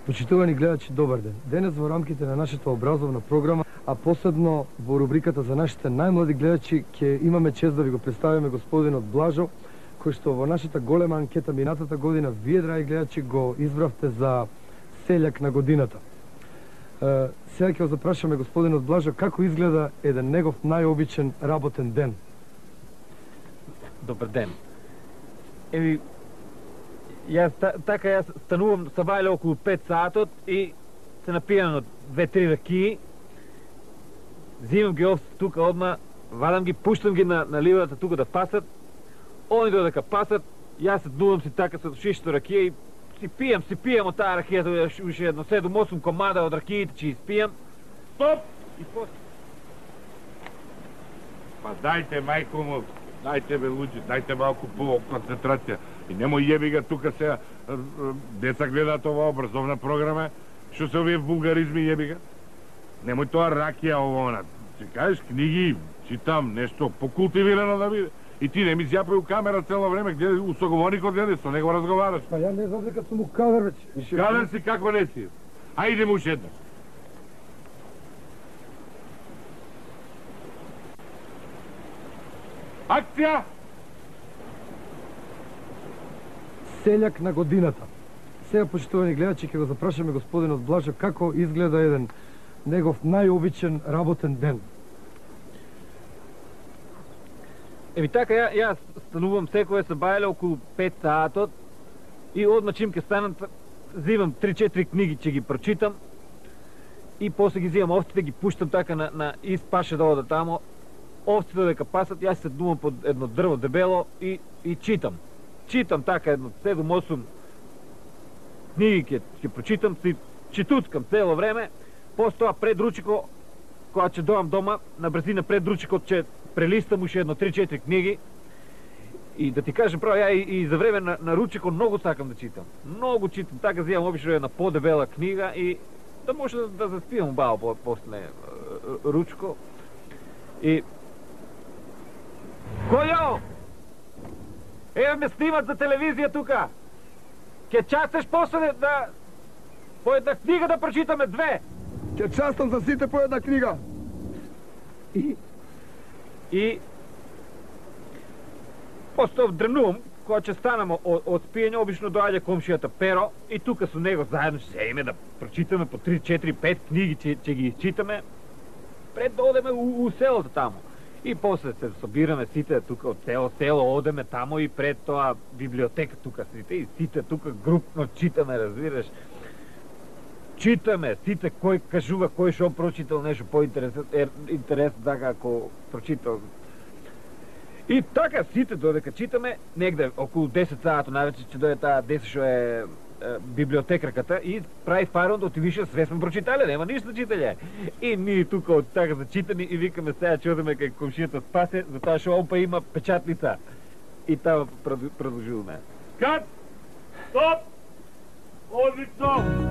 Почитувани гледачи, добар ден. Денес во рамките на нашата образовна програма, а посебно во рубриката за нашите најмлади гледачи, ќе имаме чест да ви го представиме господинот Блажо, кој што во нашата голема анкета минатата година вие, драги гледачи, го избравте за селјак на годината. Сега ќе го запрашаме господинот Блажо како изгледа еден негов најобичен работен ден. Добар ден. Јас станувам са вајле околу 5 сатот и се напијам од 2-3 ракии. Зимам ги овце тука одма, вадам ги, пуштам ги на ливата тука да пасат. Они додека пасат, јас се дувам си така со шишто ракија и си пијам од таа ракијата, уште едно 7-8 комада од ракиите ќе испијам. Стоп! И после. Па дајте, мајко му, дајте бе луѓе, дајте малку по концентрација. И немој јеби га тука сега, деца гледаат ова образовна програма, што се овие вулгаризми јеби га. Немој тоа ракија ово, ќе кажеш книги, читам нешто покултивирано да биде. И ти не ми зјапај у камера цело време, где у соговорникот гледа, со него разговараш. Па ја не знам дека сум у кадр веќе. Кадр си како не си. Ајде му уште еднаш. Акција! Селјак на годината. Сега, почитувани гледачи, ќе го запрашаме господинот Блажо како изгледа еден негов најобичен работен ден. Така, јас станувам секој сабајле околу 5 саатот и одма чим ке станам, зивам 3-4 книги ќе ги прочитам и после ги зивам овците, ги пуштам така на испаше да одат тамо. Овците дека пасат, јас се дувам под едно дрво дебело и читам. Читам така едно 7-8 книги ќе прочитам, си читуткам цело време. После тоа пред ручико, кога ќе доам дома, на брзина пред ручикот ќе прелистам уште едно 3-4 книги. И да ти кажем право, ја и за време на ручико многу сакам да читам. Многу читам, така зимам обично една подебела книга и да може да заспивам убаво после ручко. И Којо! Еве ме снимат за телевизија тука. Ке частеш после да по една книга да прочитаме 2. Ќе частам за сите по една книга. И после вдрнувам, кога ќе станам од спиење, обично доаѓа комшијата Перо и тука со него заедно ќе седиме да прочитаме по 3, 4, 5 книги, ќе ги читаме пред да одеме у селото тамо. И после се собираме сите тука од цело село, одеме тамо и пред тоа библиотека тука сите и сите тука групно читаме, разбираш. Читаме сите кој кажува кој шо прочитал нешто поинтересно така ако прочитал. И така сите додека читаме, негде околу 10 саато највече ќе дојде таа 10 што е библиотекарката и прави фарон да отивише све сме прочитале, нема ништо читале. И ние тука од така зачитани и викаме сега ќе одеме кај комшијата Спасе, затоа што он па има печатница. И таа продолжуваме. Кат! Стоп! Одлично!